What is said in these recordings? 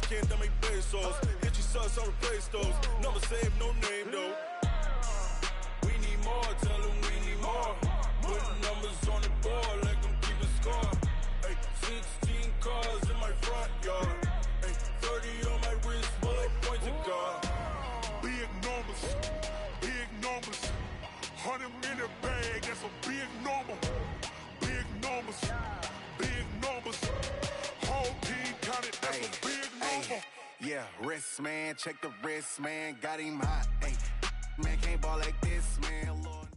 weekend, dame pesos. Get your subs, I'll replace those. Number save, no name though. We need more, tell them we need more. Putting numbers on the board like I'm keeping score. Ay, 16 cars in my front yard. Ay, 30 on my wrist, bullet points to God. Big numbers, big numbers. 100 in a bag, that's a big number. Big numbers, big numbers. Whole team counted, that's a big number. Yeah, wrist man, check the wrist man, got him hot. Ay, man can't ball like this, man. Lord.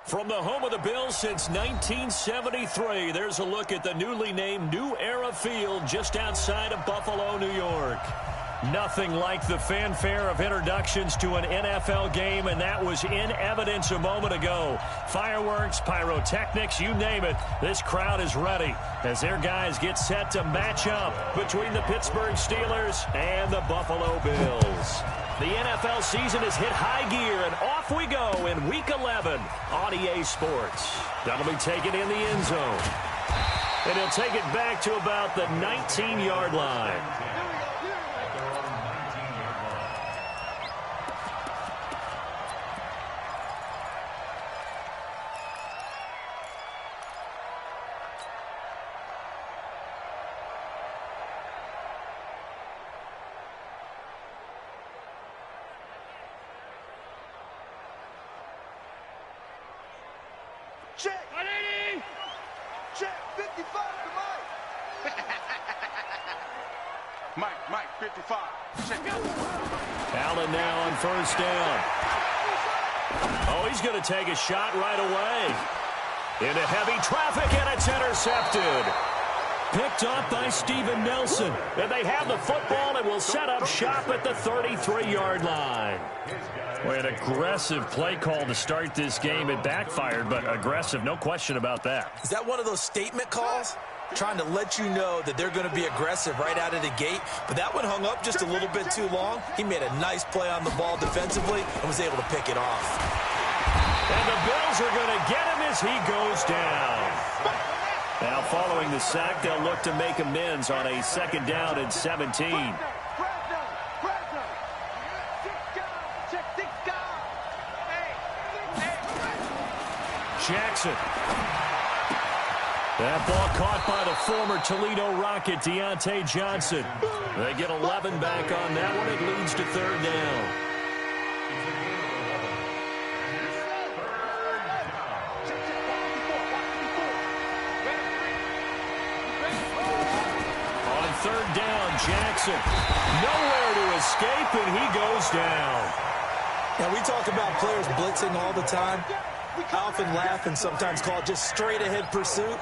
From the home of the Bills since 1973, there's a look at the newly named New Era Field just outside of Buffalo, New York. Nothing like the fanfare of introductions to an NFL game, and that was in evidence a moment ago. Fireworks, pyrotechnics, you name it. This crowd is ready as their guys get set to match up between the Pittsburgh Steelers and the Buffalo Bills. The NFL season has hit high gear, and off we go in Week 11 on EA Sports. That'll be taken in the end zone. And he'll take it back to about the 19-yard line. Check! 180! Check! 55 to Mike! Mike, 55. Check it. Allen now on first down. Oh, he's going to take a shot right away. Into heavy traffic, and it's intercepted. Picked off by Steven Nelson. And they have the football and will set up shop at the 33-yard line. Boy, an aggressive play call to start this game. It backfired, but aggressive, no question about that. Is that one of those statement calls? Trying to let you know that they're going to be aggressive right out of the gate. But that one hung up just a little bit too long. He made a nice play on the ball defensively and was able to pick it off. And the Bills are going to get him as he goes down. Now following the sack, they'll look to make amends on a second down and 17. Jackson. That ball caught by the former Toledo Rocket, Deontay Johnson. They get 11 back on that one. It leads to third down. On third down, Jackson. Nowhere to escape, and he goes down. Now, we talk about players blitzing all the time. I often laugh and sometimes call it just straight-ahead pursuit.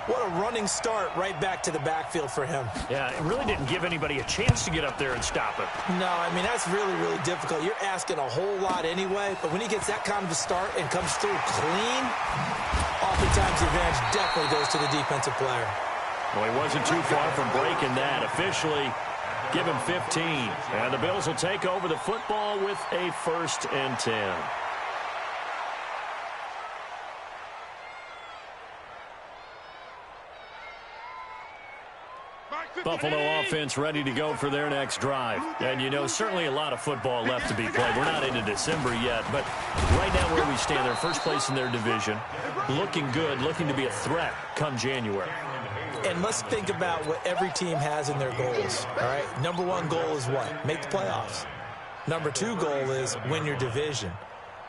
What a running start right back to the backfield for him. Yeah, it really didn't give anybody a chance to get up there and stop him. No, I mean, that's really, really difficult. You're asking a whole lot anyway, but when he gets that kind of a start and comes through clean, oftentimes the advantage definitely goes to the defensive player. Well, he wasn't too far from breaking that. Officially, give him 15. And the Bills will take over the football with a 1st and 10. Buffalo offense ready to go for their next drive. And, you know, certainly a lot of football left to be played. We're not into December yet, but right now where we stand, they're first place in their division. Looking good, looking to be a threat come January. And let's think about what every team has in their goals, all right? Number one goal is what? Make the playoffs. Number two goal is win your division.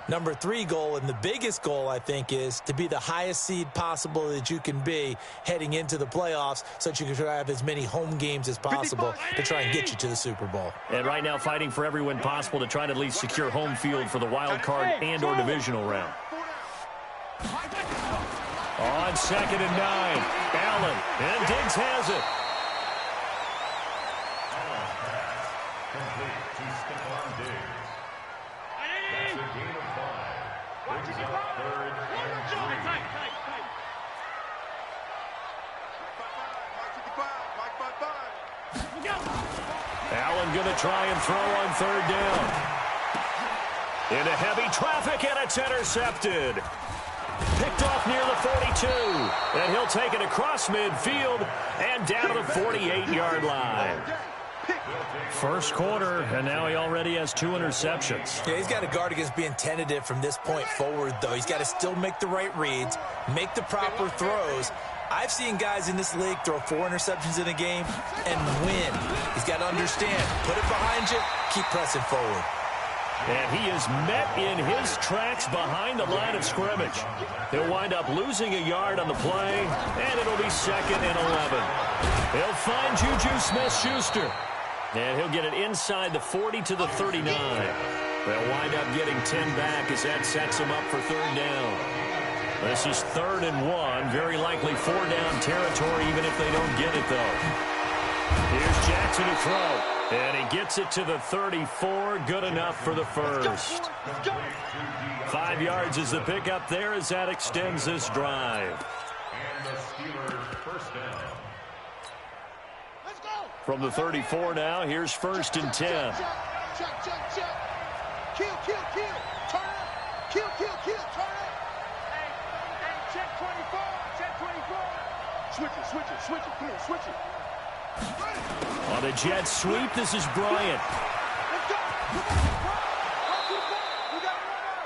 Number three goal, and the biggest goal, I think, is to be the highest seed possible that you can be heading into the playoffs so that you can try to have as many home games as possible to try and get you to the Super Bowl. And right now fighting for every win possible to try to at least secure home field for the wild card and or divisional round. On 2nd and 9, Allen, and Diggs has it. Allen going to try and throw on 3rd down. Into heavy traffic, and it's intercepted. Picked off near the 42. And he'll take it across midfield and down to the 48-yard line. First quarter, and now he already has 2 interceptions. Yeah, he's got to guard against being tentative from this point forward, though. He's got to still make the right reads, make the proper throws. I've seen guys in this league throw 4 interceptions in a game and win. He's got to understand, put it behind you, keep pressing forward. And he is met in his tracks behind the line of scrimmage. He'll wind up losing a yard on the play, and it'll be 2nd and 11. He'll find Juju Smith-Schuster. And he'll get it inside the 40 to the 39. They'll wind up getting 10 back as that sets him up for 3rd down. This is 3rd and 1. Very likely 4-down territory even if they don't get it, though. Here's Jackson to throw. And he gets it to the 34. Good enough for the first. 5 yards is the pickup there as that extends this drive. And the Steelers' first down. From the 34 now, here's 1st and 10. Check. Kill. Turn up. Kill. Turn up. Hey, check 24. Switch it. Come on, switch it. On the jet sweep, this is Bryant.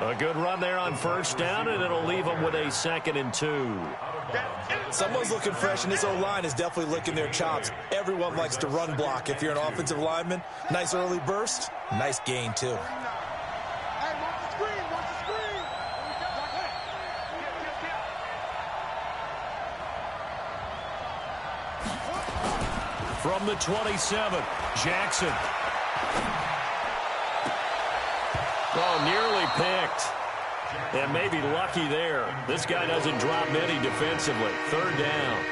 A good run there on 1st down, and it'll leave them with a 2nd and 2. Someone's looking fresh, and this O-line is definitely licking their chops. Everyone likes to run block. If you're an offensive lineman, nice early burst, nice gain, too. Hey, watch the screen. From the 27, Jackson. Oh, nearly picked. And maybe lucky there. This guy doesn't drop many defensively. 3rd down.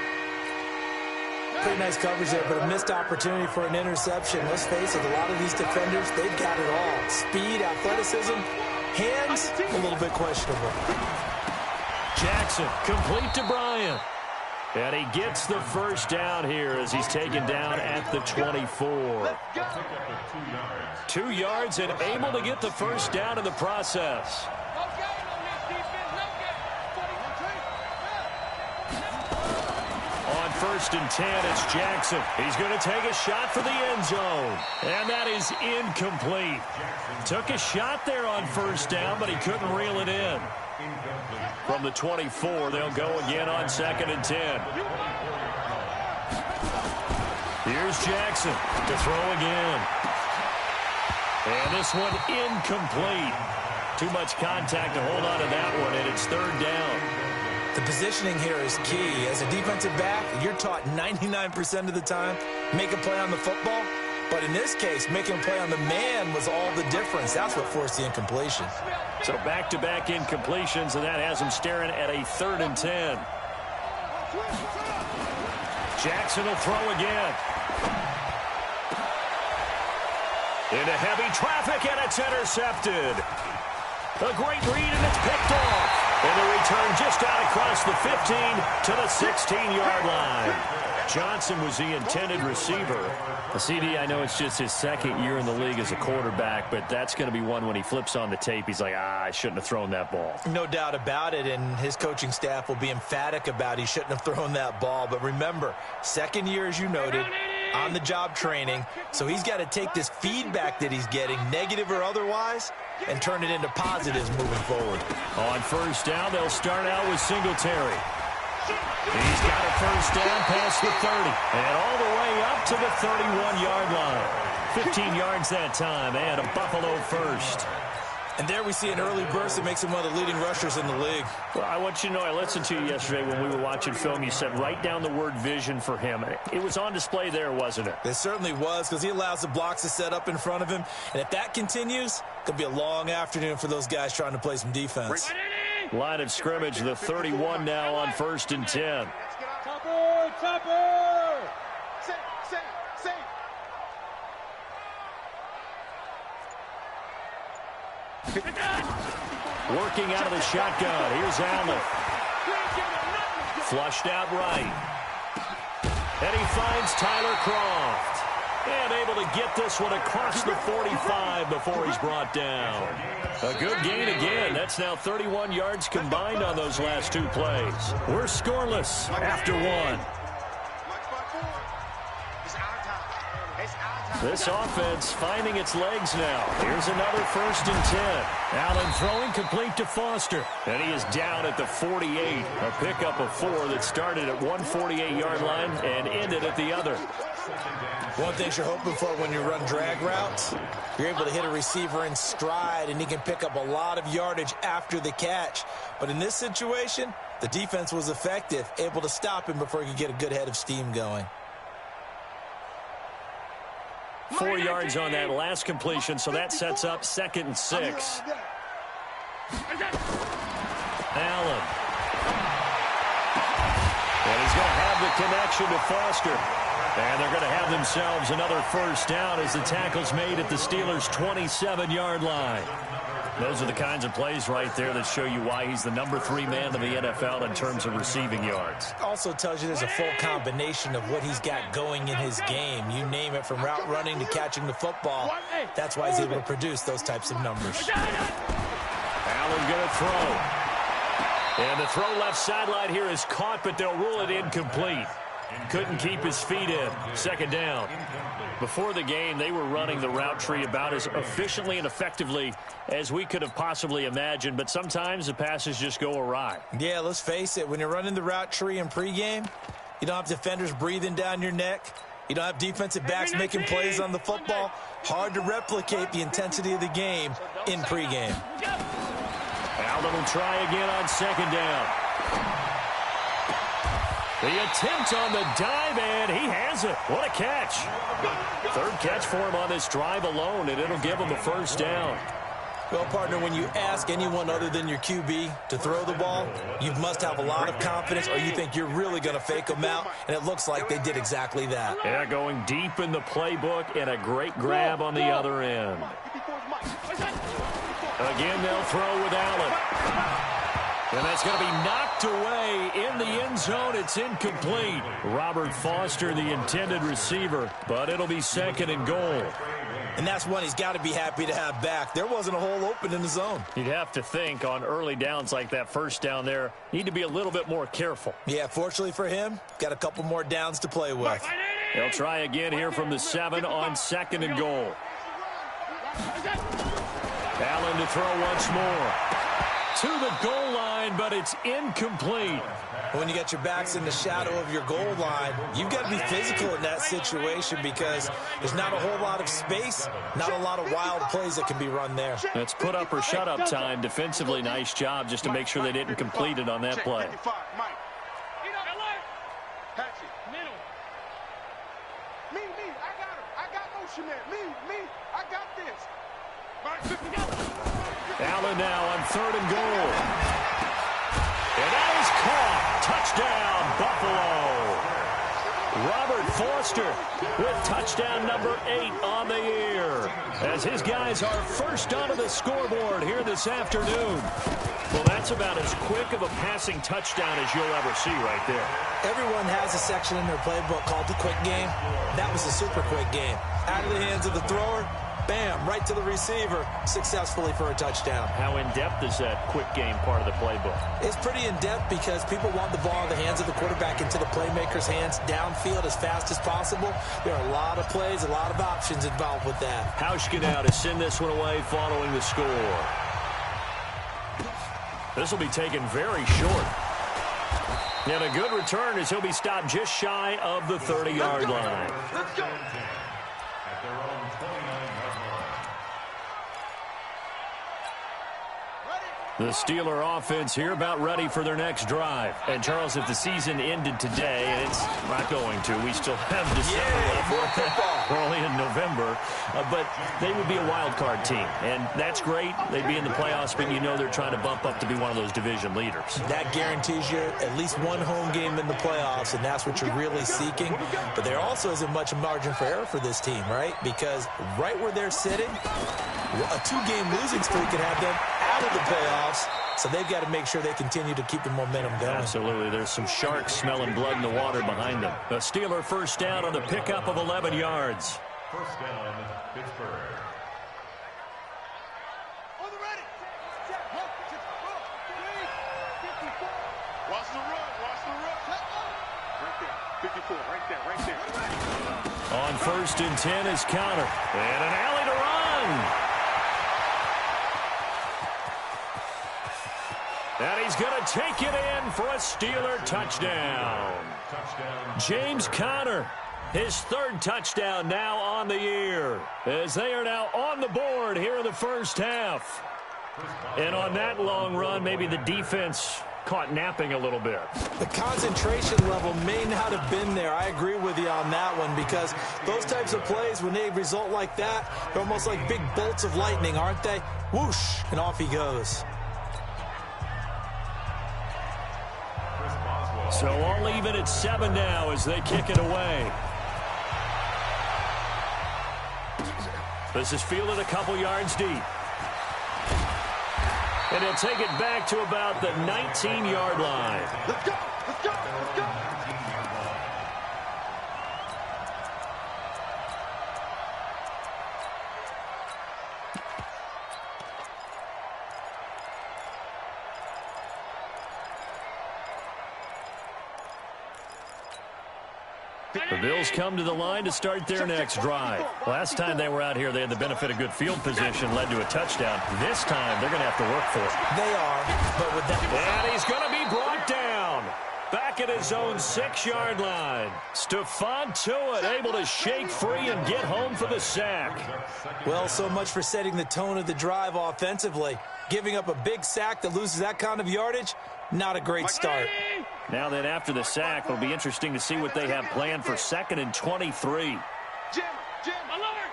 Pretty nice coverage there, but a missed opportunity for an interception. Let's face it, a lot of these defenders, they've got it all. Speed, athleticism, hands, a little bit questionable. Jackson, complete to Bryant. And he gets the 1st down here as he's taken down at the 24. 2 yards and able to get the 1st down in the process. On 1st and 10, it's Jackson. He's going to take a shot for the end zone. And that is incomplete. Took a shot there on 1st down, but he couldn't reel it in. From the 24, they'll go again on 2nd and 10. Here's Jackson to throw again. And this one incomplete. Too much contact to hold on to that one, and it's 3rd down. The positioning here is key. As a defensive back, you're taught 99% of the time, make a play on the football. But in this case, making a play on the man was all the difference. That's what forced the incompletion. So back-to-back incompletions, and that has him staring at a 3rd and 10. Jackson will throw again. Into heavy traffic, and it's intercepted. A great read, and it's picked off. And the return just out across the 15 to the 16-yard line. Johnson was the intended receiver. CD, I know it's just his 2nd year in the league as a quarterback, but that's going to be one when he flips on the tape. He's like, I shouldn't have thrown that ball. No doubt about it, and his coaching staff will be emphatic about he shouldn't have thrown that ball. But remember, 2nd year, as you noted, on-the-job training, so he's got to take this feedback that he's getting, negative or otherwise, and turn it into positives moving forward. On 1st down, they'll start out with Singletary. He's got a 1st down past the 30, and all the way up to the 31-yard line. 15 yards that time, and a Buffalo first. And there we see an early burst that makes him one of the leading rushers in the league. Well, I want you to know, I listened to you yesterday when we were watching film. You said write down the word vision for him. It was on display there, wasn't it? It certainly was, because he allows the blocks to set up in front of him. And if that continues, it'll be a long afternoon for those guys trying to play some defense. Line of scrimmage, the 31 now on 1st and 10. Topper! Safe. Working out of the shotgun. Here's Allen. Flushed out right. And he finds Tyler Kroft. And able to get this one across the 45 before he's brought down. A good gain again. That's now 31 yards combined on those last 2 plays. We're scoreless after 1. This offense finding its legs now. Here's another 1st and 10. Allen throwing complete to Foster. And he is down at the 48. A pickup of 4 that started at one 48-yard line and ended at the other. One thing you're hoping for when you run drag routes, you're able to hit a receiver in stride, and he can pick up a lot of yardage after the catch. But in this situation, the defense was effective, able to stop him before he could get a good head of steam going. 4 yards on that last completion, so that sets up 2nd and 6. Allen. And he's going to have the connection to Foster. And they're going to have themselves another 1st down as the tackle's made at the Steelers' 27-yard line. Those are the kinds of plays right there that show you why he's the number 3 man in the NFL in terms of receiving yards. Also tells you there's a full combination of what he's got going in his game. You name it, from route running to catching the football. That's why he's able to produce those types of numbers. Allen going to throw. And the throw left sideline here is caught, but they'll rule it incomplete. Couldn't keep his feet in. 2nd down. Before the game, they were running the route tree about as efficiently and effectively as we could have possibly imagined, but sometimes the passes just go awry. Yeah, let's face it. When you're running the route tree in pregame, you don't have defenders breathing down your neck. You don't have defensive backs making plays on the football. Hard to replicate the intensity of the game in pregame. Allen will try again on 2nd down. The attempt on the dive, and he has it. What a catch. 3rd catch for him on this drive alone, and it'll give him a 1st down. Well, partner, when you ask anyone other than your QB to throw the ball, you must have a lot of confidence, or you think you're really going to fake them out, and it looks like they did exactly that. Yeah, going deep in the playbook, and a great grab on the other end. Again, they'll throw with Allen. And that's going to be knocked away in the end zone. It's incomplete. Robert Foster, the intended receiver, but it'll be 2nd and goal. And that's one he's got to be happy to have back. There wasn't a hole open in the zone. You'd have to think on early downs like that 1st down there, need to be a little bit more careful. Yeah, fortunately for him, got a couple more downs to play with. They'll try again here from the 7 on 2nd and goal. Allen to throw once more. To the goal line, but it's incomplete. When you got your backs in the shadow of your goal line, you've got to be physical in that situation because there's not a whole lot of space, not a lot of wild plays that can be run there. That's put up or shut up time. Defensively, nice job just to make sure they didn't complete it on that play. Allen now on 3rd and goal. And that is caught. Touchdown, Buffalo. Robert Foster with touchdown number 8 on the year. As his guys are first onto the scoreboard here this afternoon. Well, that's about as quick of a passing touchdown as you'll ever see right there. Everyone has a section in their playbook called the quick game. That was a super quick game. Out of the hands of the thrower, bam, right to the receiver, successfully for a touchdown. How in-depth is that quick game part of the playbook? It's pretty in-depth because people want the ball in the hands of the quarterback into the playmaker's hands downfield as fast as possible. There are a lot of plays, a lot of options involved with that. Hauschka now to send this one away following the score. This will be taken very short. And a good return as he'll be stopped just shy of the 30-yard line. Let's go. The Steeler offense here about ready for their next drive. And, Charles, if the season ended today, and it's not going to, we still have December left. We're only in November. But they would be a wild card team. And that's great. They'd be in the playoffs, but you know they're trying to bump up to be one of those division leaders. That guarantees you at least one home game in the playoffs, and that's what you're really seeking. But there also isn't much margin for error for this team, right? Because right where they're sitting, a 2-game losing streak could have them out of the playoffs, so they've got to make sure they continue to keep the momentum going. Absolutely. There's some sharks smelling blood in the water behind them. A Steeler first down on the pickup of 11 yards. First down, Pittsburgh. On the ready. Watch the run. Watch the run. Right there. 54. Right there. On 1st and 10 is Conner. And an alley to run. And he's going to take it in for a Steeler touchdown. James Conner, his 3rd touchdown now on the year, as they are now on the board here in the first half. And on that long run, maybe the defense caught napping a little bit. The concentration level may not have been there. I agree with you on that one, because those types of plays, when they result like that, they're almost like big bolts of lightning, aren't they? Whoosh, and off he goes. So all even at 7 now as they kick it away. This is fielded a couple yards deep. And he'll take it back to about the 19-yard line. Let's go. Let's go. Let's go. The Bills come to the line to start their next drive. Last time they were out here, they had the benefit of good field position, led to a touchdown. This time, they're going to have to work for it. They are, but with that... And he's going to be brought down. Back at his own 6-yard line. Stephon Tuitt able to shake free and get home for the sack. Well, so much for setting the tone of the drive offensively. Giving up a big sack that loses that kind of yardage, not a great start. Now then, after the sack, it'll be interesting to see what they have planned for 2nd and 23. Jim, alert!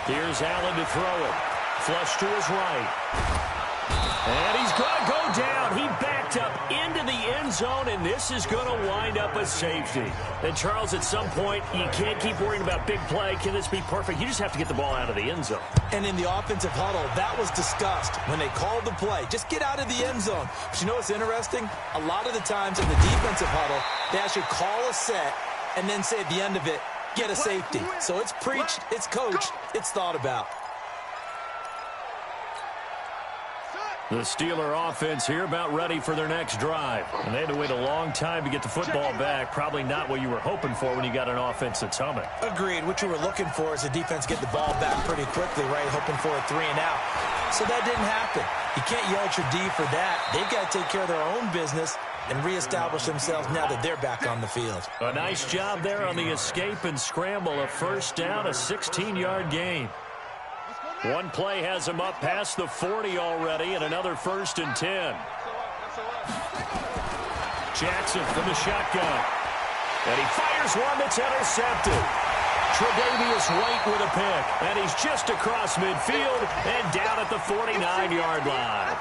Here's Allen to throw it. Flush to his right. And he's going to go down. He backed up into the end zone, and this is going to wind up a safety. And, Charles, at some point, you can't keep worrying about big play. Can this be perfect? You just have to get the ball out of the end zone. And in the offensive huddle, that was discussed when they called the play. Just get out of the end zone. But you know what's interesting? A lot of the times in the defensive huddle, they actually call a set and then say at the end of it, get a safety. So it's preached, it's coached, it's thought about. The Steeler offense here about ready for their next drive. And they had to wait a long time to get the football back. Probably not what you were hoping for when you got an offense that's humming. Agreed. What you were looking for is the defense get the ball back pretty quickly, right? Hoping for a 3 and out. So that didn't happen. You can't yell at your D for that. They've got to take care of their own business and reestablish themselves now that they're back on the field. A nice job there on the escape and scramble. A first down, a 16-yard gain. One play has him up past the 40 already, and another 1st and 10. Jackson from the shotgun. And he fires one that's intercepted. Tre'Davious White with a pick. And he's just across midfield and down at the 49-yard line.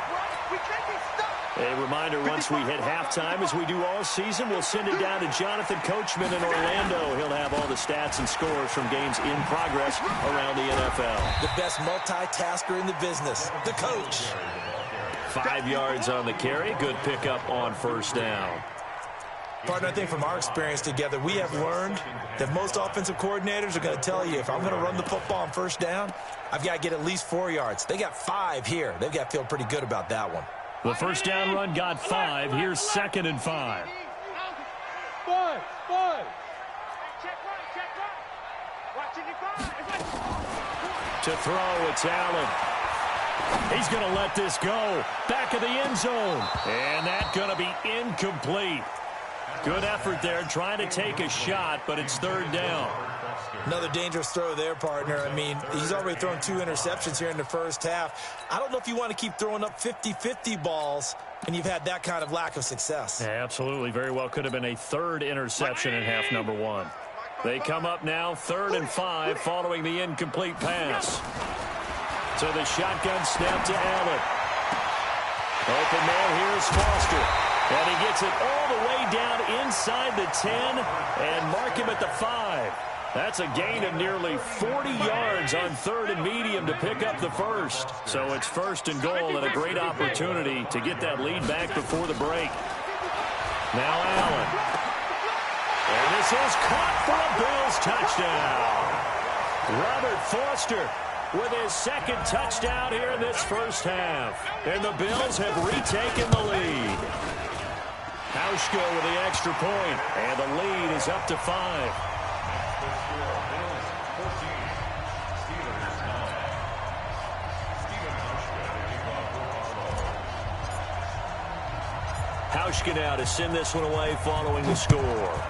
A reminder, once we hit halftime, as we do all season, we'll send it down to Jonathan Coachman in Orlando. He'll have all the stats and scores from games in progress around the NFL. The best multitasker in the business, the coach. 5 yards on the carry. Good pickup on first down. Partner, I think from our experience together, we have learned that most offensive coordinators are going to tell you, if I'm going to run the football on first down, I've got to get at least 4 yards. They got 5 here. They've got to feel pretty good about that one. The first down run got 5. Here's 2nd and 5. To throw, it's Allen. He's going to let this go. Back of the end zone. And that's going to be incomplete. Good effort there, trying to take a shot, but it's 3rd down. Another dangerous throw there, partner. I mean, he's already thrown 2 interceptions here in the first half. I don't know if you want to keep throwing up 50-50 balls when you've had that kind of lack of success. Yeah, absolutely. Very well could have been a 3rd interception in half number 1. They come up now 3rd and 5 following the incomplete pass. So the shotgun snap to Allen. Open man here is Foster. And he gets it all the way down inside the 10 and mark him at the 5. That's a gain of nearly 40 yards on 3rd and medium to pick up the first. So it's 1st and goal and a great opportunity to get that lead back before the break. Now Allen. And this is caught for a Bills touchdown. Robert Foster with his second touchdown here in this first half. And the Bills have retaken the lead. Hauschka with the extra point, and the lead is up to 5. Hauschka now to send this one away following the score.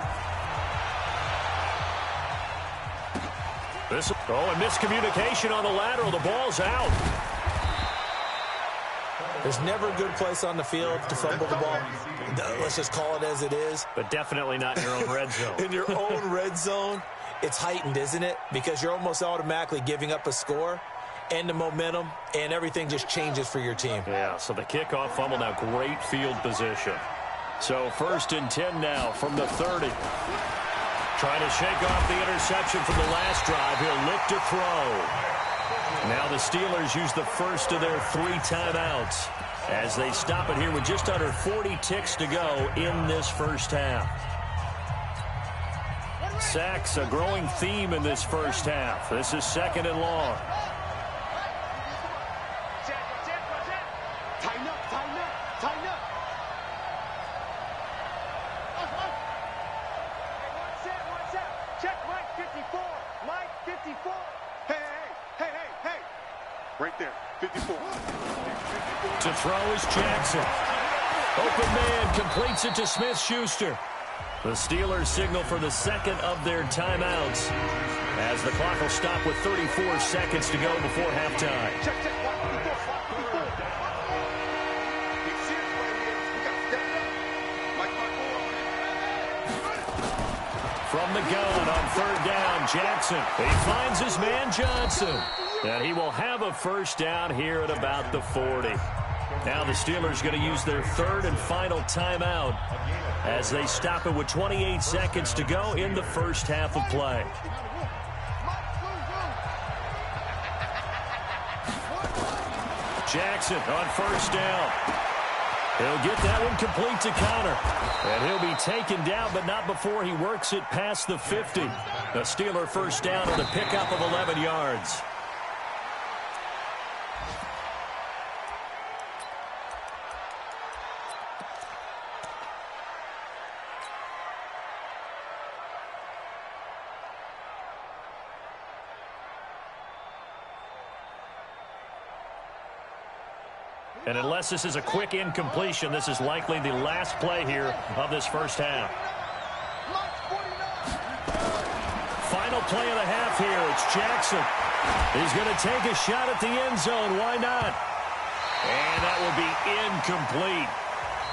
And miscommunication on the lateral. The ball's out. There's never a good place on the field to fumble the ball. Let's just call it as it is. But definitely not in your own red zone. In your own red zone, it's heightened, isn't it? Because you're almost automatically giving up a score and the momentum, and everything just changes for your team. Yeah, so the kickoff fumble now, great field position. So 1st and 10 now from the 30. Trying to shake off the interception from the last drive. He'll look to throw. Now the Steelers use the first of their 3 timeouts as they stop it here with just under 40 ticks to go in this first half. Sacks, a growing theme in this first half. This is 2nd and long. Right there, 54. To throw is Jackson. Open man completes it to Smith-Schuster. The Steelers signal for the second of their timeouts as the clock will stop with 34 seconds to go before halftime. From the gun on 3rd down, Jackson. He finds his man Johnson. And he will have a first down here at about the 40. Now the Steelers going to use their 3rd and final timeout as they stop it with 28 seconds to go in the first half of play. Jackson on 1st down. He'll get that one complete to Connor. And he'll be taken down, but not before he works it past the 50. The Steeler first down on the pickup of 11 yards. And unless this is a quick incompletion, this is likely the last play here of this first half. Final play of the half here. It's Jackson. He's going to take a shot at the end zone. Why not? And that will be incomplete.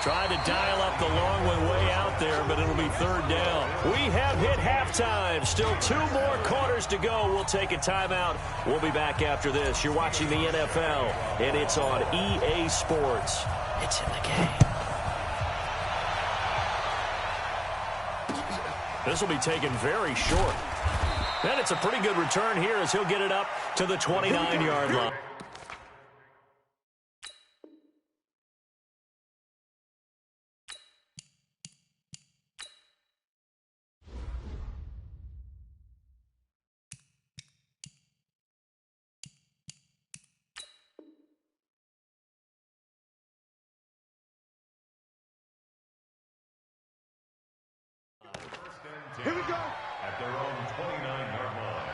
Tried to dial up the long one way out there, but it'll be 3rd down. We have hit halftime. Still 2 more quarters to go. We'll take a timeout. We'll be back after this. You're watching the NFL, and it's on EA Sports. It's in the game. This will be taken very short. And it's a pretty good return here as he'll get it up to the 29-yard line. Here we go. At their own 29-yard line.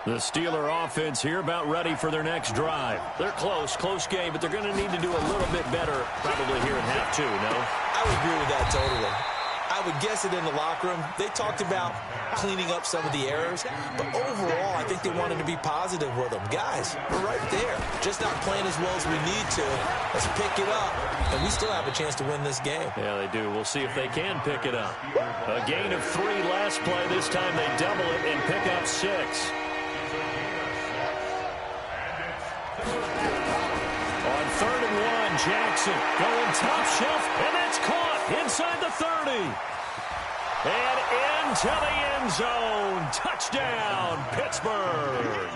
The Steeler offense here about ready for their next drive. They're close game, but they're going to need to do a little bit better probably here in half 2, no? I would agree with that totally. I would guess it in the locker room. They talked about cleaning up some of the errors, but overall, I think they wanted to be positive with them. Guys, we're right there. Just not playing as well as we need to. Let's pick it up, and we still have a chance to win this game. Yeah, they do. We'll see if they can pick it up. A gain of 3 last play. This time they double it and pick up 6. On 3rd and 1, Jackson going top shelf, and that's caught inside the 30. And into the end zone. Touchdown, Pittsburgh.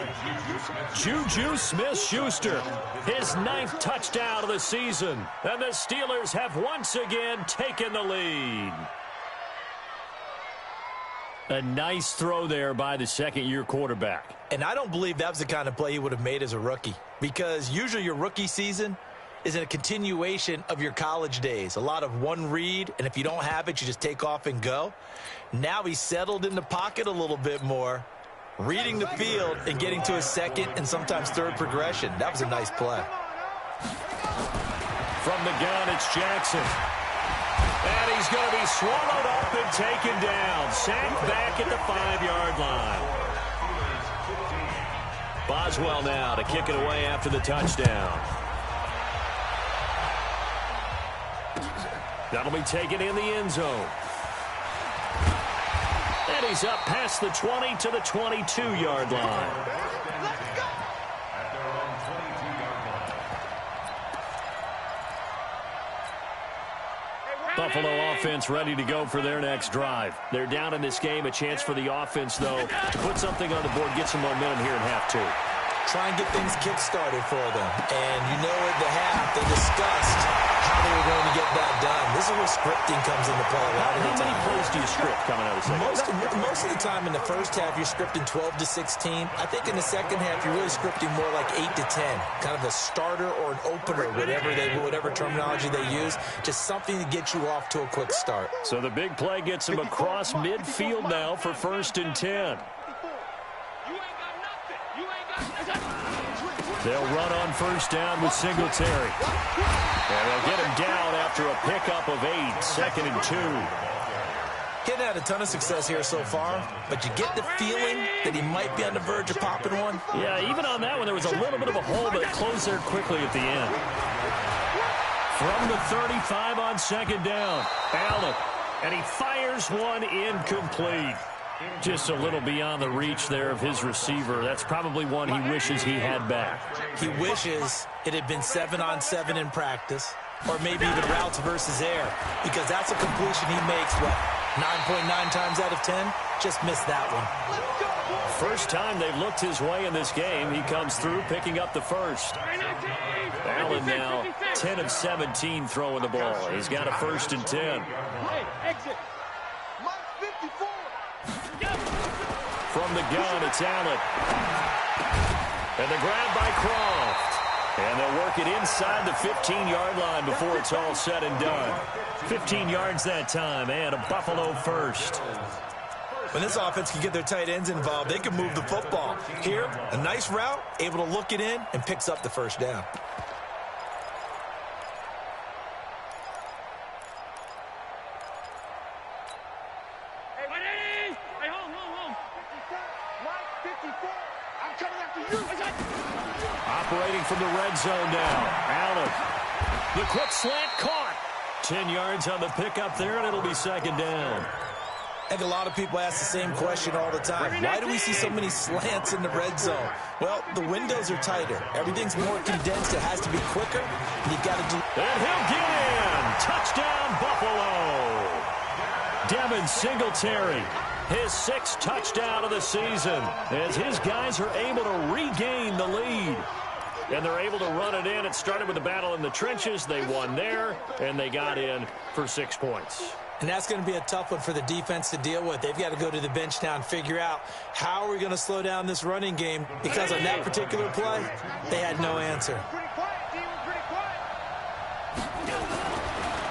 Juju Smith-Schuster, his 9th touchdown of the season. And the Steelers have once again taken the lead. A nice throw there by the second-year quarterback. And I don't believe that was the kind of play he would have made as a rookie, because usually your rookie season is a continuation of your college days. A lot of one read, and if you don't have it, you just take off and go. Now he's settled in the pocket a little bit more, reading the field and getting to his second and sometimes third progression. That was a nice play. From the gun, it's Jackson. And he's going to be swallowed up and taken down. Sacked back at the 5-yard line. Boswell now to kick it away after the touchdown. That'll be taken in the end zone. And he's up past the 20 to the 22-yard line. Buffalo offense ready to go for their next drive. They're down in this game. A chance for the offense, though, to put something on the board, get some momentum here in half 2. Try and get things kick-started for them. And you know at the half, they discussed how they were going to get that done. This is where scripting comes into play a lot of the time. How many plays do you script coming out of the second? Most of the time in the first half, you're scripting 12 to 16. I think in the second half, you're really scripting more like 8 to 10. Kind of a starter or an opener, whatever terminology they use. Just something to get you off to a quick start. So the big play gets him across midfield now for 1st and 10. They'll run on 1st down with Singletary. And they'll get him down after a pickup of 8, 2nd and 2. He hadn't had a ton of success here so far, but you get the feeling that he might be on the verge of popping one. Yeah, even on that one, there was a little bit of a hole, but it closed there quickly at the end. From the 35 on 2nd down, Allen. And he fires one incomplete. Just a little beyond the reach there of his receiver. That's probably one he wishes he had back. He wishes it had been 7-on-7 in practice, or maybe even routes versus air, because that's a completion he makes, 9.9 times out of 10? Just missed that one. First time they've looked his way in this game. He comes through picking up the first. Allen now 10 of 17 throwing the ball. He's got a 1st and 10. Exit. From the gun, it's Allen. And the grab by Croft. And they'll work it inside the 15-yard line before it's all said and done. 15 yards that time, and a Buffalo first. When this offense can get their tight ends involved, they can move the football. Here, a nice route, able to look it in, and picks up the 1st down. Operating from the red zone now. Allen. The quick slant caught. 10 yards on the pickup there, and it'll be 2nd down. I think a lot of people ask the same question all the time. Why do we see so many slants in the red zone? Well, the windows are tighter. Everything's more condensed. It has to be quicker. And you got to do. And he'll get in. Touchdown, Buffalo. Devin Singletary. His 6th touchdown of the season as his guys are able to regain the lead. And they're able to run it in. It started with a battle in the trenches. They won there, and they got in for 6 points. And that's going to be a tough one for the defense to deal with. They've got to go to the bench now and figure out how are we going to slow down this running game, because on that particular play, they had no answer.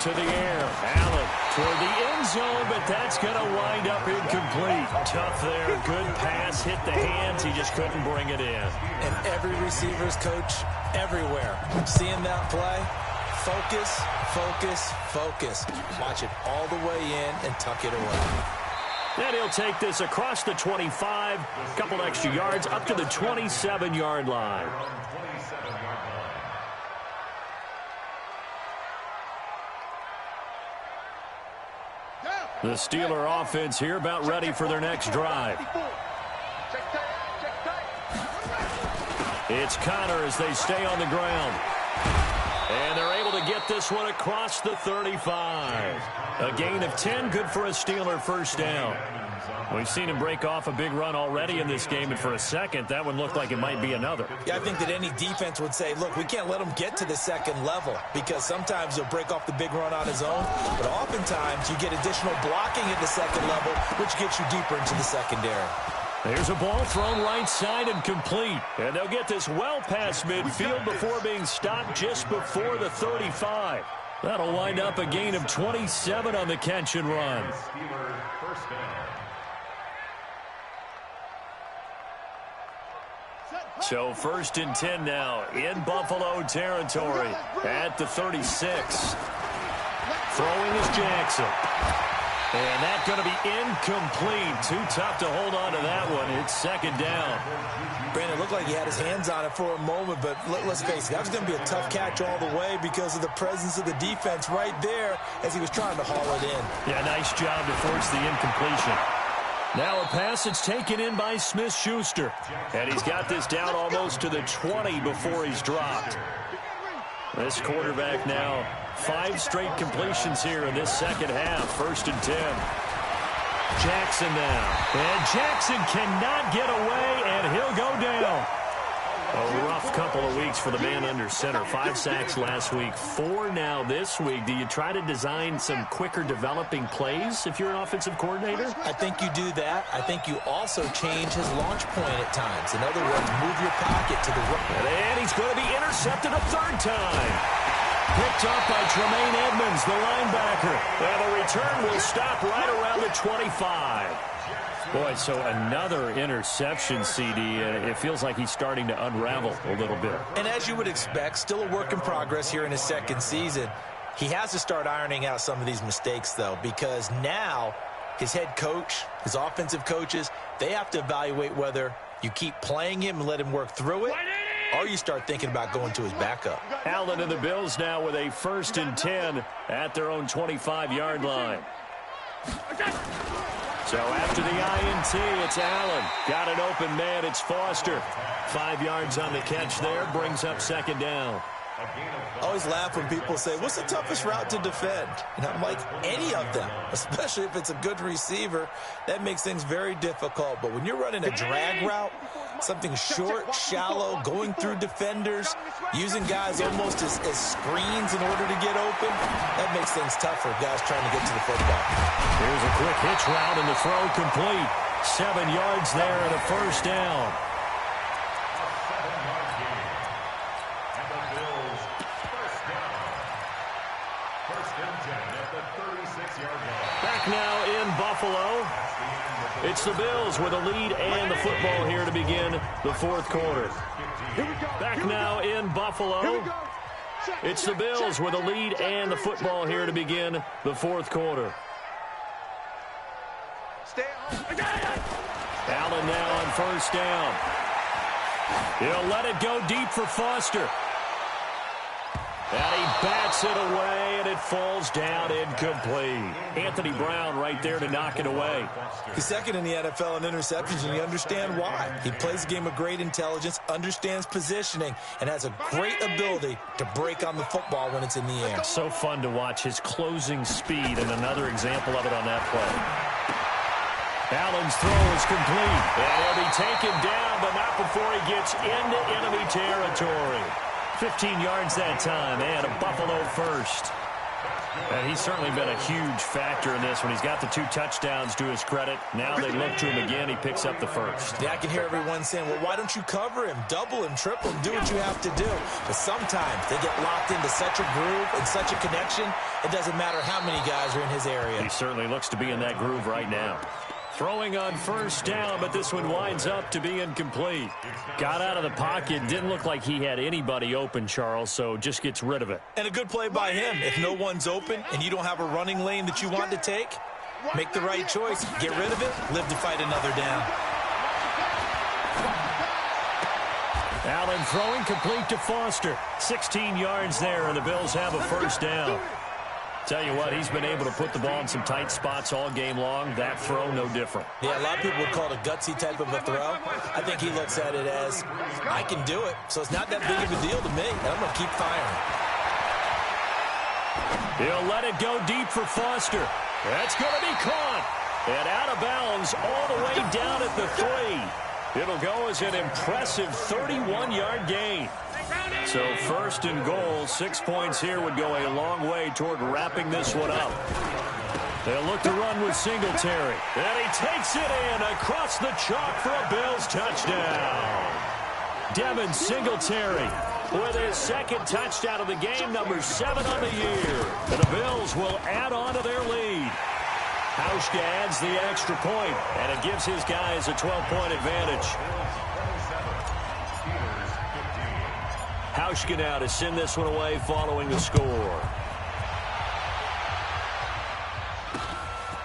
To the air, Allen toward the end zone, but that's going to wind up incomplete. Tough there, good pass, hit the hands, he just couldn't bring it in. And every receiver's coach everywhere, seeing that play, focus, focus, focus. Watch it all the way in and tuck it away. Then he'll take this across the 25, a couple extra yards, up to the 27-yard line. The Steeler offense here about ready for their next drive. It's Connor as they stay on the ground. And they're able to get this one across the 35. A gain of 10, good for a Steeler first down. We've seen him break off a big run already in this game, and for a second, that one looked like it might be another. Yeah, I think that any defense would say, look, we can't let him get to the second level because sometimes he'll break off the big run on his own, but oftentimes you get additional blocking at the second level, which gets you deeper into the secondary. There's a ball thrown right side and complete. And they'll get this well past midfield before being stopped just before the 35. That'll wind up a gain of 27 on the catch and run. So 1st and 10 now in Buffalo territory at the 36. Throwing is Jackson. And that's going to be incomplete. Too tough to hold on to that one. It's 2nd down. Brandon, it looked like he had his hands on it for a moment, but let's face it, that was going to be a tough catch all the way because of the presence of the defense right there as he was trying to haul it in. Yeah, nice job to force the incompletion. Now a pass that's taken in by Smith-Schuster. And he's got this down almost to the 20 before he's dropped. This quarterback now 5 straight completions here in this second half. 1st and 10. Jackson now. And Jackson cannot get away, and he'll go down. A rough couple of weeks for the man under center. 5 sacks last week, 4 now this week. Do you try to design some quicker developing plays if you're an offensive coordinator? I think you do that. I think you also change his launch point at times. In other words, move your pocket to the right. And he's going to be intercepted a 3rd time. Picked up by Tremaine Edmonds, the linebacker. And the return will stop right around the 25. Boy, so another interception, CD. It feels like he's starting to unravel a little bit. And as you would expect, still a work in progress here in his 2nd season. He has to start ironing out some of these mistakes, though, because now his head coach, his offensive coaches, they have to evaluate whether you keep playing him and let him work through it, or you start thinking about going to his backup. Allen and the Bills now with a 1st and 10 at their own 25-yard line. So after the INT, it's Allen. Got an open man, it's Foster. 5 yards on the catch there, brings up 2nd down. I always laugh when people say, what's the toughest route to defend? And I'm like, any of them, especially if it's a good receiver. That makes things very difficult. But when you're running a drag route, something short, shallow, going through defenders, using guys almost as screens in order to get open, that makes things tougher, guys trying to get to the football. Here's a quick hitch route and the throw complete. 7 yards there and a 1st down. Back now in Buffalo. It's the Bills with a lead and the football here to begin the 4th quarter. Back now in Buffalo. It's the Bills with a lead and the football here to begin the 4th quarter. Allen now on 1st down. He'll let it go deep for Foster. And he bats it away, and it falls down incomplete. Anthony Brown right there to knock it away. He's 2nd in the NFL in interceptions, and you understand why. He plays a game of great intelligence, understands positioning, and has a great ability to break on the football when it's in the air. So fun to watch his closing speed, and another example of it on that play. Allen's throw is complete, and he'll be taken down, but not before he gets into enemy territory. 15 yards that time, and a Buffalo 1st. And he's certainly been a huge factor in this when he's got the 2 touchdowns to his credit. Now they look to him again. He picks up the 1st. Yeah, I can hear everyone saying, well, why don't you cover him, double him, triple him, do what you have to do. But sometimes they get locked into such a groove and such a connection, it doesn't matter how many guys are in his area. He certainly looks to be in that groove right now. Throwing on 1st down, but this one winds up to be incomplete. Got out of the pocket. Didn't look like he had anybody open, Charles, so just gets rid of it. And a good play by him. If no one's open and you don't have a running lane that you want to take, make the right choice. Get rid of it. Live to fight another down. Allen throwing complete to Foster. 16 yards there, and the Bills have a 1st down. Tell you what, he's been able to put the ball in some tight spots all game long. That throw, no different. Yeah, a lot of people would call it a gutsy type of a throw. I think he looks at it as, I can do it, so it's not that big of a deal to me, and I'm going to keep firing. He'll let it go deep for Foster. That's going to be caught. And out of bounds all the way down at the 3. It'll go as an impressive 31-yard gain. So first and goal, 6 points here would go a long way toward wrapping this one up. They'll look to run with Singletary. And he takes it in across the chalk for a Bills touchdown. Devin Singletary with his second touchdown of the game, number 7 on the year. And the Bills will add on to their lead. Hauschka adds the extra point, and it gives his guys a 12-point advantage. Hauschka now to send this one away following the score.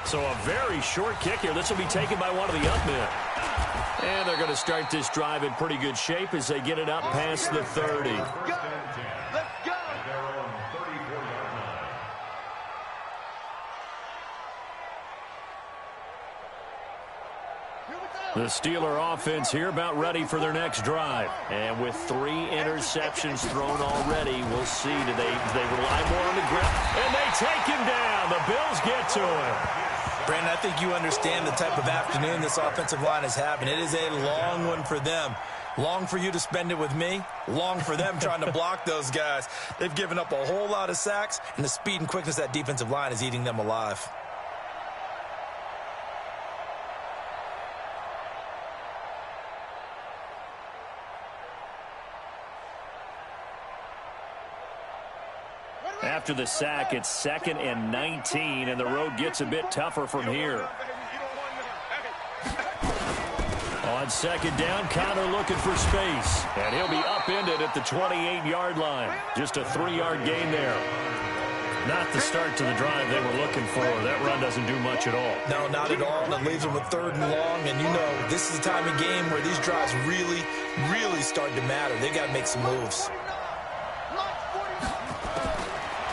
So a very short kick here. This will be taken by one of the up men. And they're going to start this drive in pretty good shape as they get it up past the 30. The Steeler offense here about ready for their next drive. And with 3 interceptions thrown already, we'll see. Do they rely more on the ground? And they take him down. The Bills get to him. Brandon, I think you understand the type of afternoon this offensive line is having. It is a long one for them. Long for you to spend it with me. Long for them trying to block those guys. They've given up a whole lot of sacks, and the speed and quickness of that defensive line is eating them alive. After the sack, it's 2nd and 19, and the road gets a bit tougher from here. On 2nd down, Connor looking for space, and he'll be upended at the 28-yard line. Just a 3-yard gain there. Not the start to the drive they were looking for. That run doesn't do much at all. No, not at all, and it leaves them with 3rd and long, and you know this is the time of game where these drives really, really start to matter. They got to make some moves.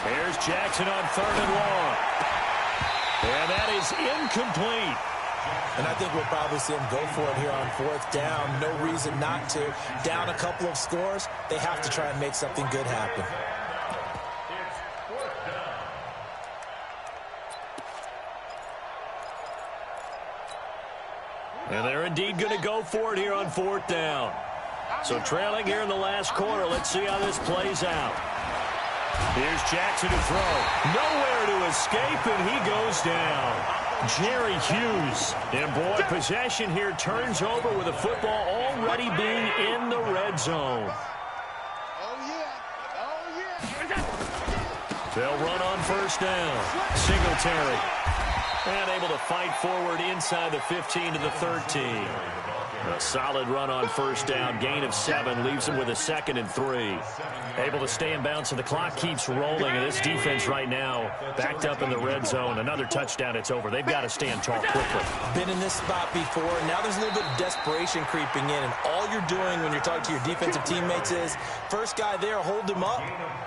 Here's Jackson on 3rd and long. And that is incomplete. And I think we'll probably see him go for it here on 4th down. No reason not to. Down a couple of scores, they have to try and make something good happen. And they're indeed going to go for it here on 4th down. So trailing here in the last quarter, let's see how this plays out. Here's Jackson to throw. Nowhere to escape, and he goes down. Jerry Hughes. And, boy, possession here turns over with the football already being in the red zone. They'll run on 1st down. Singletary. And able to fight forward inside the 15 to the 13. A solid run on 1st down. Gain of 7 leaves him with a 2nd and 3. Able to stay in bounds, so the clock keeps rolling. And this defense right now backed up in the red zone. Another touchdown, it's over. They've got to stand tall quickly. Been in this spot before. Now there's a little bit of desperation creeping in. And all you're doing when you're talking to your defensive teammates is, first guy there, hold him up.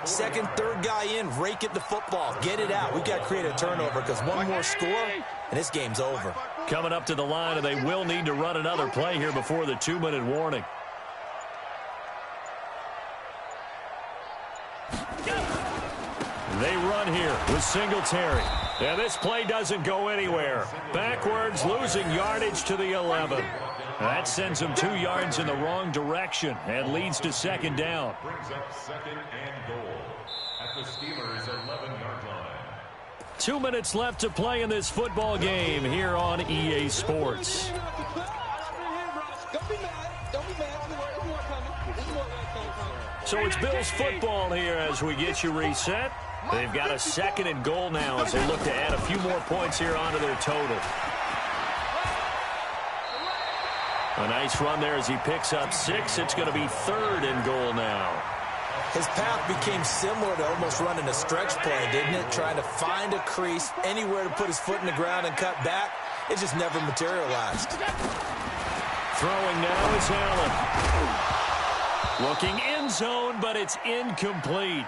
2nd, 3rd guy in, rake at the football. Get it out. We've got to create a turnover because one more score, and this game's over. Coming up to the line, and they will need to run another play here before the 2-minute warning. They run here with Singletary. And this play doesn't go anywhere. Backwards, losing yardage to the 11. That sends them 2 yards in the wrong direction and leads to 2nd down. Brings up 2nd and goal at the Steelers' 11-yard line. 2 minutes left to play in this football game here on EA Sports. So it's Bills football here as we get you reset. They've got a 2nd and goal now as they look to add a few more points here onto their total. A nice run there as he picks up 6. It's going to be 3rd and goal now. His path became similar to almost running a stretch play, didn't it? Trying to find a crease, anywhere to put his foot in the ground and cut back. It just never materialized. Throwing now is Allen. Looking end zone, but it's incomplete.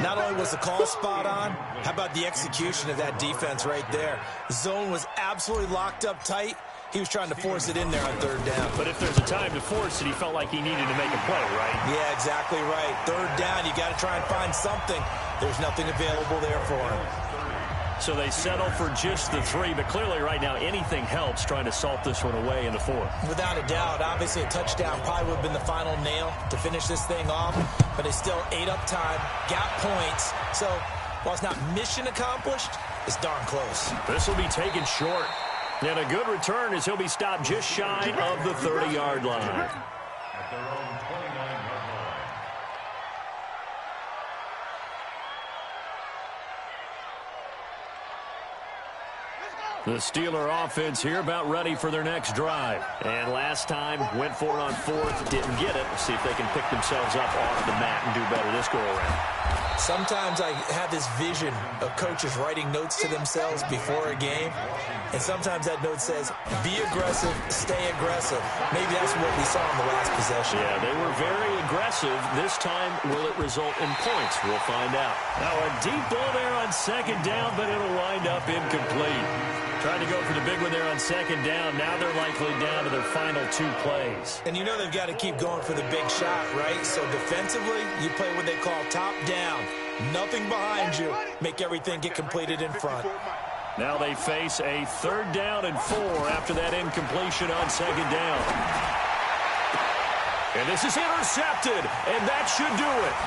Not only was the call spot on, how about the execution of that defense right there? Zone was absolutely locked up tight, He was trying to force it in there on third down. But if there's a time to force it, he felt like he needed to make a play, right? Yeah, exactly right. Third down, you got to try and find something. There's nothing available there for him. So they settle for just the 3, but clearly right now anything helps trying to salt this one away in the 4th. Without a doubt, obviously a touchdown probably would have been the final nail to finish this thing off, but they still ate up time, got points. So while it's not mission accomplished, it's darn close. This will be taken short. And a good return as he'll be stopped just shy of the 30-yard line. At their own 29-yard line. The Steeler offense here about ready for their next drive. And last time, went for it on 4th, didn't get it. See if they can pick themselves up off the mat and do better this go-around. Sometimes I have this vision of coaches writing notes to themselves before a game, and sometimes that note says, be aggressive, stay aggressive. Maybe that's what we saw in the last possession. Yeah, they were very aggressive. This time, will it result in points? We'll find out. Now, a deep ball there on 2nd down, but it'll wind up incomplete. Trying to go for the big one there on 2nd down. Now they're likely down to their final 2 plays. And you know they've got to keep going for the big shot, right? So defensively, you play what they call top down. Nothing behind you. Make everything get completed in front. Now they face a 3rd down and 4 after that incompletion on 2nd down. And this is intercepted, and that should do it.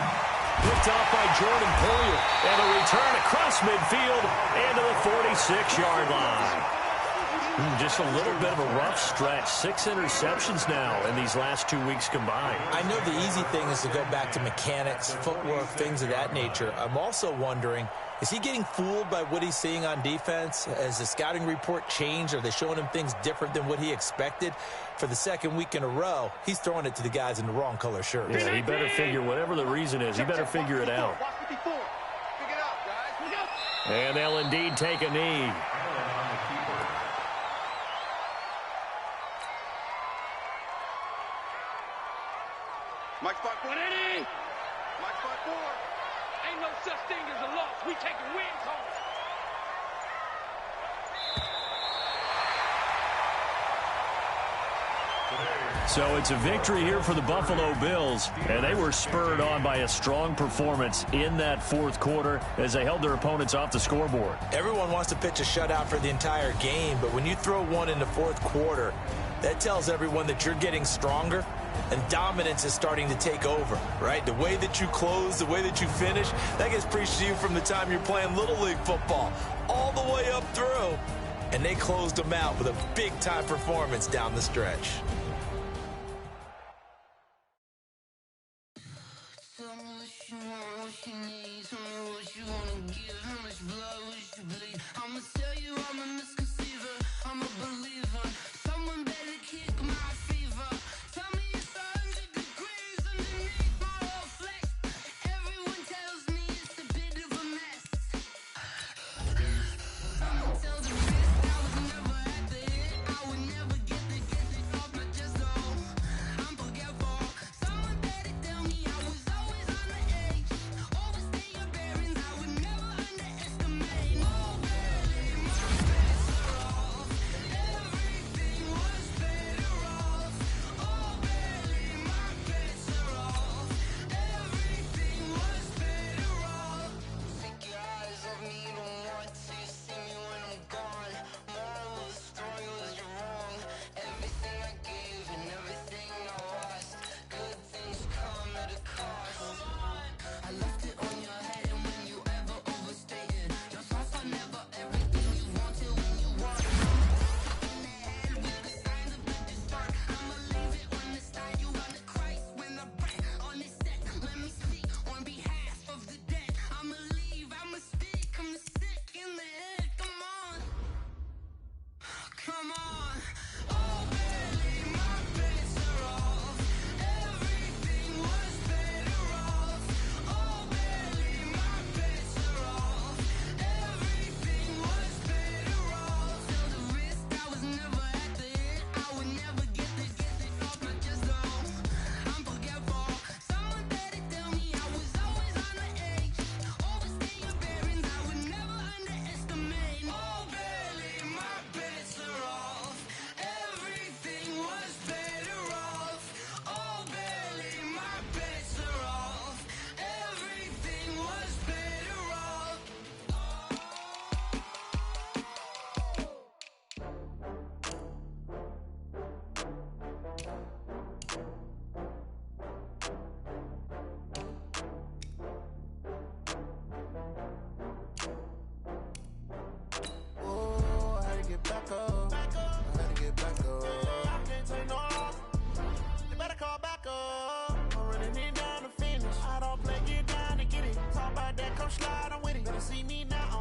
Picked off by Jordan Poyer, and a return across midfield and to the 46-yard line. Just a little bit of a rough stretch. 6 interceptions now in these last 2 weeks combined. I know the easy thing is to go back to mechanics, footwork, things of that nature. I'm also wondering, is he getting fooled by what he's seeing on defense? Has the scouting report changed? Are they showing him things different than what he expected? For the 2nd week in a row, he's throwing it to the guys in the wrong color shirts. Yeah, he better figure, whatever the reason is, he better figure it out. And they'll indeed take a knee. Mike spot 180. Mike spot 4. Ain't no such thing as a loss. We taking wins home. So it's a victory here for the Buffalo Bills, and they were spurred on by a strong performance in that 4th quarter as they held their opponents off the scoreboard. Everyone wants to pitch a shutout for the entire game, but when you throw one in the 4th quarter, that tells everyone that you're getting stronger and dominance is starting to take over, right? The way that you close, the way that you finish, that gets preached to you from the time you're playing Little League football all the way up through. And they closed them out with a big-time performance down the stretch. Better see me now.